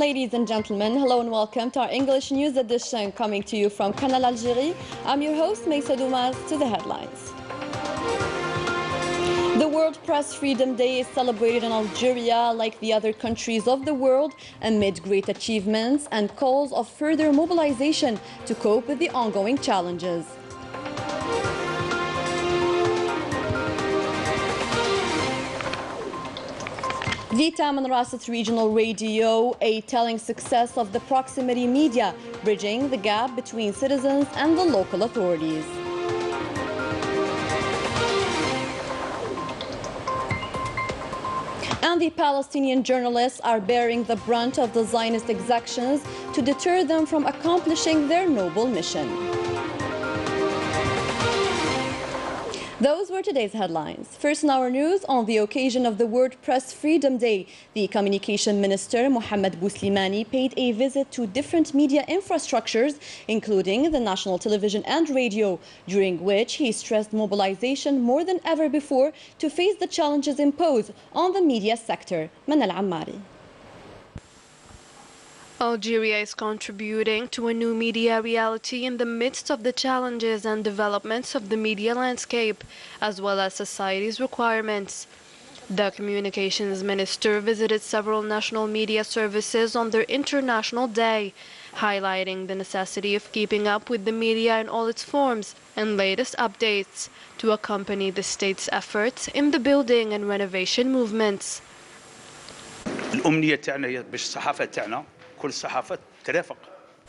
Ladies and gentlemen, hello and welcome to our English news edition coming to you from Canal Algérie. I'm your host, Maysa Doumas, to the headlines. The World Press Freedom Day is celebrated in Algeria like the other countries of the world amid great achievements and calls of further mobilization to cope with the ongoing challenges. The Tamanrasset Regional Radio, a telling success of the proximity media, bridging the gap between citizens and the local authorities. And the Palestinian journalists are bearing the brunt of the Zionist exactions to deter them from accomplishing their noble mission. Those were today's headlines. First in our news, on the occasion of the World Press Freedom Day, the Communication Minister, Mohammed Bouslimani, paid a visit to different media infrastructures, including the National Television and Radio, during which he stressed mobilization more than ever before to face the challenges imposed on the media sector. Manal Ammari. Algeria is contributing to a new media reality in the midst of the challenges and developments of the media landscape, as well as society's requirements. The Communications Minister visited several national media services on their International Day, highlighting the necessity of keeping up with the media in all its forms and latest updates to accompany the state's efforts in the building and renovation movements. الأمنية تاعنا باش الصحافة تاعنا كل الصحافة ترافق.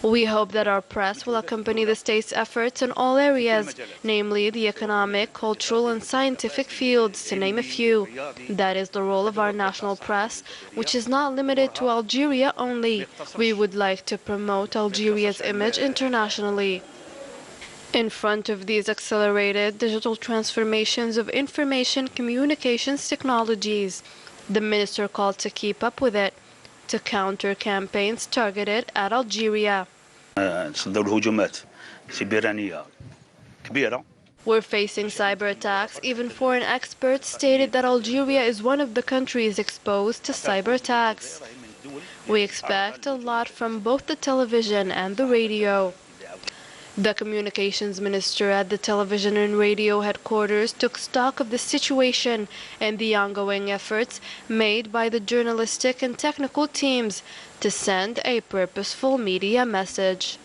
We hope that our press will accompany the state's efforts in all areas, namely the economic, cultural, and scientific fields, to name a few. That is the role of our national press, which is not limited to Algeria only. We would like to promote Algeria's image internationally. In front of these accelerated digital transformations of information communications technologies, the minister called to keep up with it, to counter campaigns targeted at Algeria. We're facing cyber attacks. Even foreign experts stated that Algeria is one of the countries exposed to cyber attacks. We expect a lot from both the television and the radio. The Communications Minister at the television and radio headquarters took stock of the situation and the ongoing efforts made by the journalistic and technical teams to send a purposeful media message.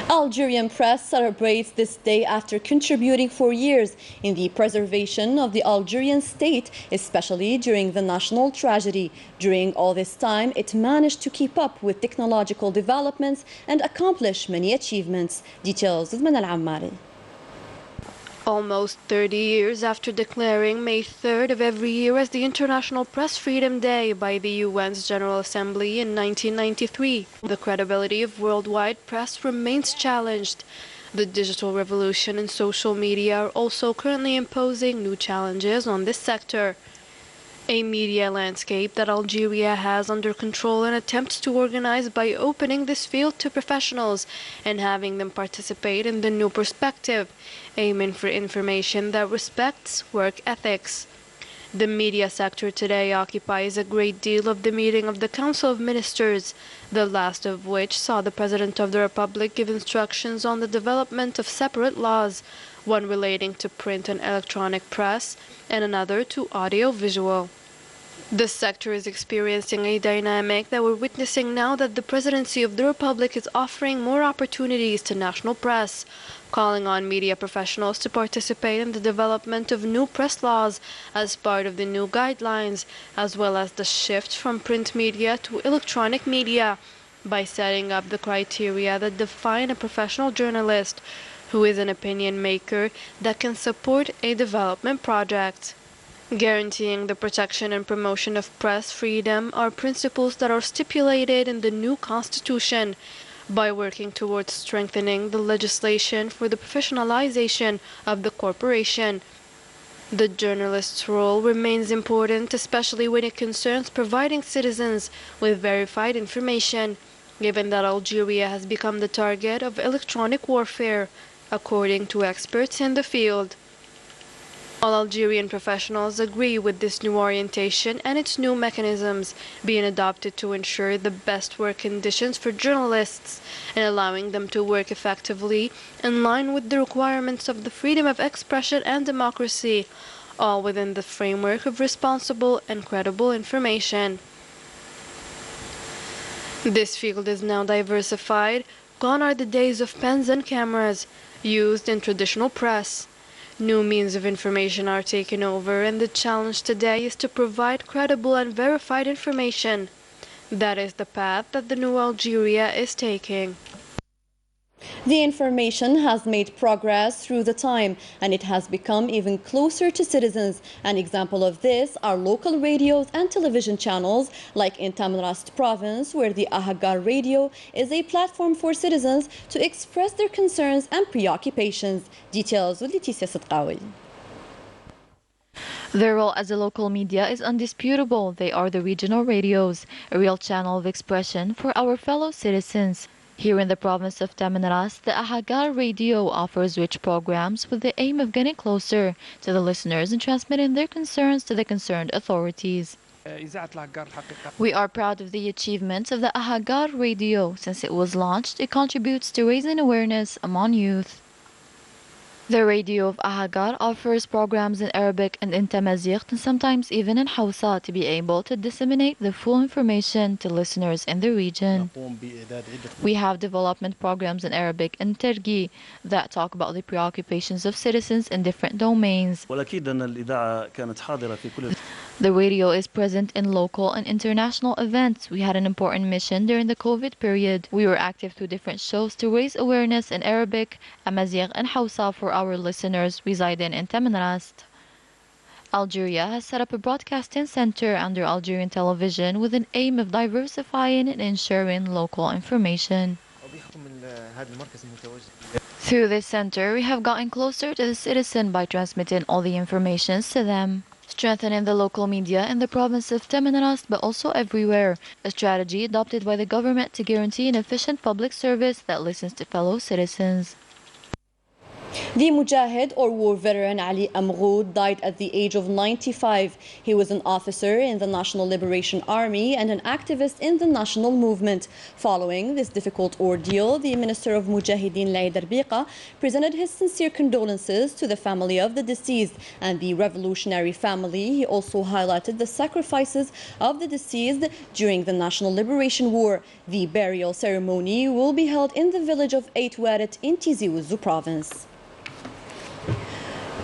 Algerian press celebrates this day after contributing for years in the preservation of the Algerian state, especially during the national tragedy. During all this time, it managed to keep up with technological developments and accomplish many achievements. Details with Manal Ammari. Almost 30 years after declaring May 3rd of every year as the International Press Freedom Day by the UN's General Assembly in 1993, the credibility of worldwide press remains challenged. The digital revolution and social media are also currently imposing new challenges on this sector. A media landscape that Algeria has under control and attempts to organize by opening this field to professionals and having them participate in the new perspective, aiming for information that respects work ethics. The media sector today occupies a great deal of the meeting of the Council of Ministers, the last of which saw the President of the Republic give instructions on the development of separate laws, one relating to print and electronic press and another to audio-visual. This sector is experiencing a dynamic that we're witnessing now that the Presidency of the Republic is offering more opportunities to national press, calling on media professionals to participate in the development of new press laws as part of the new guidelines, as well as the shift from print media to electronic media, by setting up the criteria that define a professional journalist, who is an opinion maker that can support a development project. Guaranteeing the protection and promotion of press freedom are principles that are stipulated in the new constitution. By working towards strengthening the legislation for the professionalization of the corporation, the journalist's role remains important, especially when it concerns providing citizens with verified information, given that Algeria has become the target of electronic warfare, according to experts in the field. All Algerian professionals agree with this new orientation and its new mechanisms being adopted to ensure the best work conditions for journalists and allowing them to work effectively in line with the requirements of the freedom of expression and democracy, all within the framework of responsible and credible information. This field is now diversified. Gone are the days of pens and cameras used in traditional press. New means of information are taken over, and the challenge today is to provide credible and verified information. That is the path that the new Algeria is taking. The information has made progress through the time, and it has become even closer to citizens. An example of this are local radios and television channels, like in Tamanrast province, where the Ahagar radio is a platform for citizens to express their concerns and preoccupations. Details with Leticia Sidqawi. Their role as a local media is undisputable. They are the regional radios, a real channel of expression for our fellow citizens. Here in the province of Tamanrast, the Ahagar radio offers rich programs with the aim of getting closer to the listeners and transmitting their concerns to the concerned authorities. We are proud of the achievements of the Ahagar radio. Since it was launched, it contributes to raising awareness among youth. The radio of Ahagar offers programs in Arabic and in Tamazight and sometimes even in Hausa to be able to disseminate the full information to listeners in the region. We have development programs in Arabic and Tergi that talk about the preoccupations of citizens in different domains. The radio is present in local and international events. We had an important mission during the COVID period. We were active through different shows to raise awareness in Arabic, Amazigh and Hausa for our listeners residing in Tamanrast. Algeria has set up a broadcasting center under Algerian television with an aim of diversifying and ensuring local information. Through this center, we have gotten closer to the citizen by transmitting all the information to them, strengthening the local media in the province of Tamanrast but also everywhere, a strategy adopted by the government to guarantee an efficient public service that listens to fellow citizens. The Mujahid or war veteran Ali Amghoud died at the age of 95. He was an officer in the National Liberation Army and an activist in the national movement. Following this difficult ordeal, the Minister of Mujahideen Laïd Arbiqa presented his sincere condolences to the family of the deceased and the revolutionary family. He also highlighted the sacrifices of the deceased during the National Liberation War. The burial ceremony will be held in the village of Eit Waret in Tizi Ouzou province.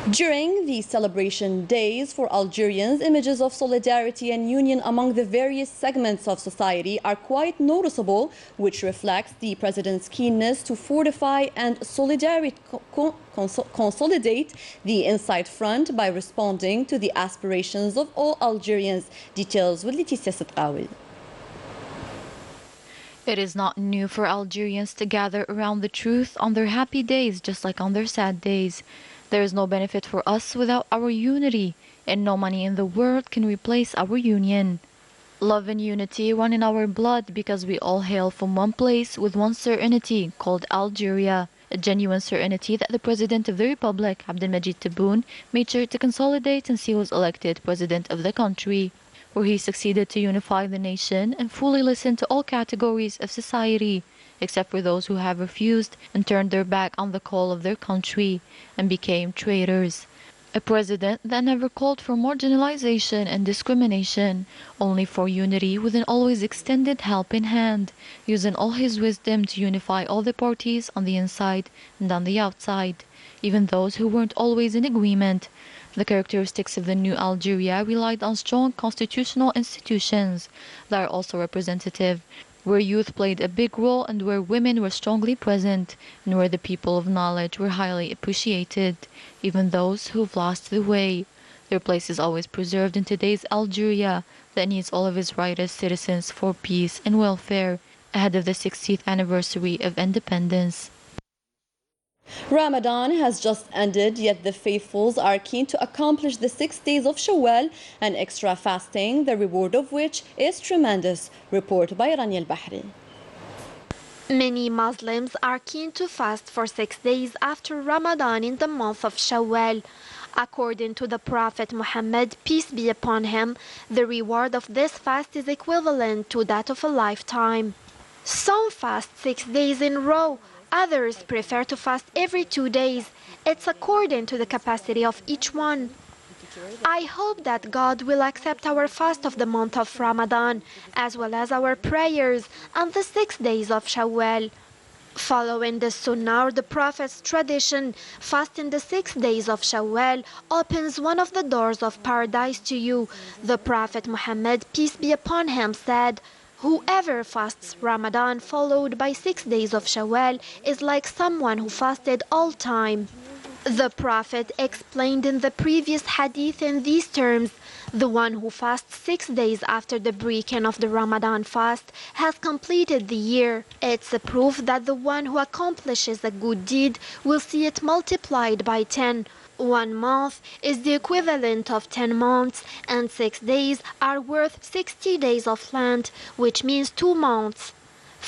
During the celebration days for Algerians, images of solidarity and union among the various segments of society are quite noticeable, which reflects the President's keenness to fortify and consolidate the inside front by responding to the aspirations of all Algerians. Details with Leticia Sidqawi. It is not new for Algerians to gather around the truth on their happy days just like on their sad days. There is no benefit for us without our unity, and no money in the world can replace our union. Love and unity run in our blood because we all hail from one place with one certainty called Algeria, a genuine certainty that the President of the Republic, Abdelmajid Tebboune, made sure to consolidate since he was elected President of the country, where he succeeded to unify the nation and fully listen to all categories of society, except for those who have refused and turned their back on the call of their country and became traitors. A president that never called for marginalization and discrimination, only for unity with an always extended helping hand, using all his wisdom to unify all the parties on the inside and on the outside, even those who weren't always in agreement. The characteristics of the new Algeria relied on strong constitutional institutions that are also representative, where youth played a big role and where women were strongly present, and where the people of knowledge were highly appreciated, even those who've lost the way. Their place is always preserved in today's Algeria that needs all of its righteous citizens for peace and welfare ahead of the 60th anniversary of independence. Ramadan has just ended, yet the faithfuls are keen to accomplish the 6 days of Shawwal, an extra fasting, the reward of which is tremendous. Report by Rania Al-Bahri. Many Muslims are keen to fast for 6 days after Ramadan in the month of Shawwal. According to the Prophet Muhammad, peace be upon him, the reward of this fast is equivalent to that of a lifetime. Some fast 6 days in a row, others prefer to fast every 2 days. It's according to the capacity of each one. I hope that God will accept our fast of the month of Ramadan, as well as our prayers on the 6 days of Shawwal. Following the Sunnah or the Prophet's tradition, fasting the 6 days of Shawwal opens one of the doors of paradise to you. The Prophet Muhammad, peace be upon him, said, "Whoever fasts Ramadan followed by 6 days of Shawwal is like someone who fasted all time." The Prophet explained in the previous hadith in these terms, "The one who fasts 6 days after the breaking of the Ramadan fast has completed the year." It's a proof that the one who accomplishes a good deed will see it multiplied by 10. 1 month is the equivalent of 10 months, and 6 days are worth 60 days of Lent, which means 2 months.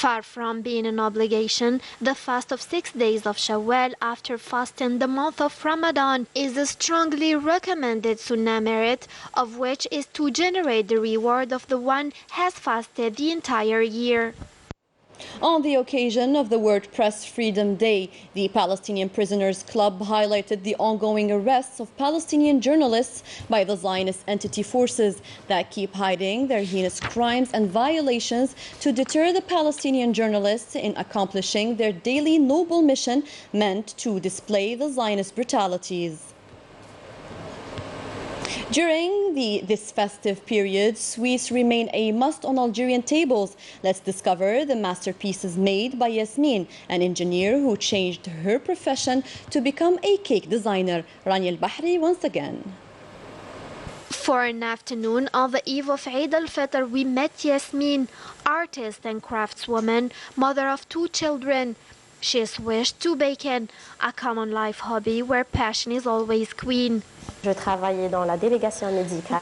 Far from being an obligation, the fast of 6 days of Shawwal after fasting the month of Ramadan is a strongly recommended sunnah merit, of which is to generate the reward of the one has fasted the entire year. On the occasion of the World Press Freedom Day, the Palestinian Prisoners Club highlighted the ongoing arrests of Palestinian journalists by the Zionist entity forces that keep hiding their heinous crimes and violations to deter the Palestinian journalists in accomplishing their daily noble mission meant to display the Zionist brutalities. During this festive period, sweets remain a must on Algerian tables. Let's discover the masterpieces made by Yasmin, an engineer who changed her profession to become a cake designer. Rania al-Bahri once again. For an afternoon on the eve of Eid al-Fitr, we met Yasmin, artist and craftswoman, mother of 2 children. She switched to baking, a common life hobby where passion is always queen.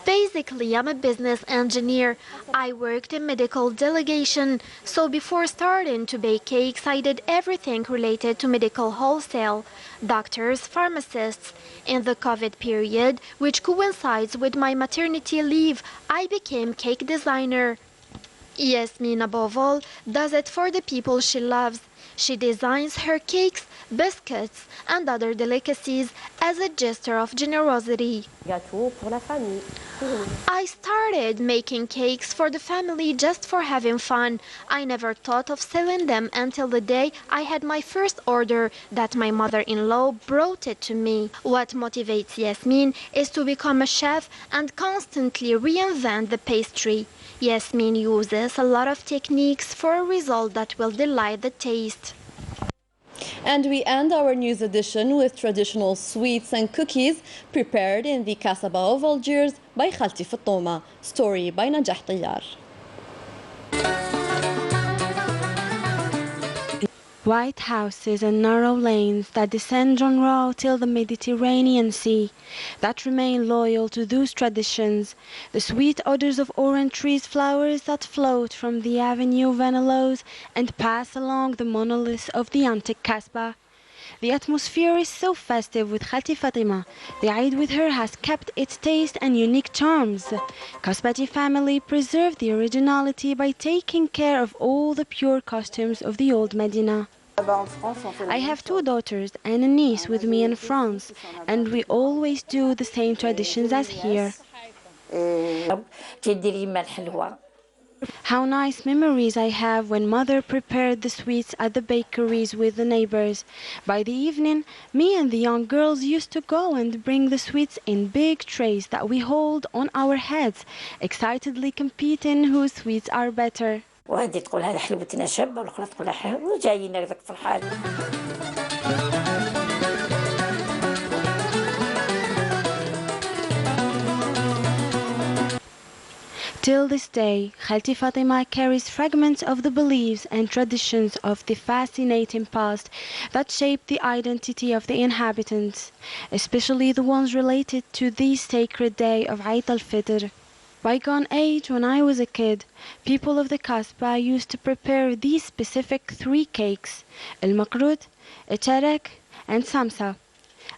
Basically, I'm a business engineer. I worked in medical delegation, so before starting to bake cakes, I did everything related to medical wholesale, doctors, pharmacists. In the COVID period, which coincides with my maternity leave, I became cake designer. Yasmin, above all, does it for the people she loves. She designs her cakes, biscuits, and other delicacies as a gesture of generosity. I started making cakes for the family just for having fun. I never thought of selling them until the day I had my first order that my mother-in-law brought it to me. What motivates Yasmin is to become a chef and constantly reinvent the pastry. Yasmin uses a lot of techniques for a result that will delight the taste. And we end our news edition with traditional sweets and cookies prepared in the Kasbah of Algiers by Khalti Fatoma. Story by Najah Tiyar. White houses and narrow lanes that descend on Raw till the Mediterranean Sea, that remain loyal to those traditions, the sweet odors of orange trees' flowers that float from the avenue of Vanellos and pass along the monoliths of the antique Kasbah. The atmosphere is so festive with Khalti Fatima. The Eid with her has kept its taste and unique charms. Kasbati family preserved the originality by taking care of all the pure costumes of the old Medina. I have 2 daughters and a niece with me in France, and we always do the same traditions as here. How nice memories I have when mother prepared the sweets at the bakeries with the neighbors. By the evening, me and the young girls used to go and bring the sweets in big trays that we hold on our heads, excitedly competing whose sweets are better. وهذه تقول هذا حلوتنا شابه والاخرى تقول حلوه وجايين هكذاك فرحان. Till this day, Khalti Fatima carries fragments of the beliefs and traditions of the fascinating past that shaped the identity of the inhabitants, especially the ones related to the sacred day of Eid al-Fitr. Bygone age, when I was a kid, people of the Kasbah used to prepare these specific 3 cakes, al-Makrud, al-Charek, and Samsa.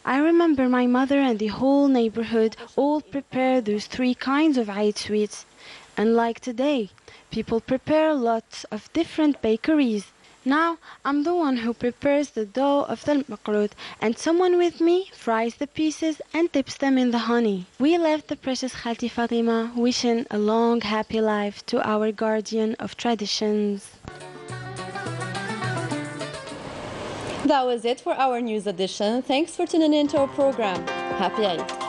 I remember my mother and the whole neighborhood all prepare those 3 kinds of Eid sweets. Unlike today, people prepare lots of different bakeries. Now, I'm the one who prepares the dough of the makrut, and someone with me fries the pieces and dips them in the honey. We left the precious Khalti Fatima wishing a long, happy life to our guardian of traditions. That was it for our news edition. Thanks for tuning in to our program. Happy Eid.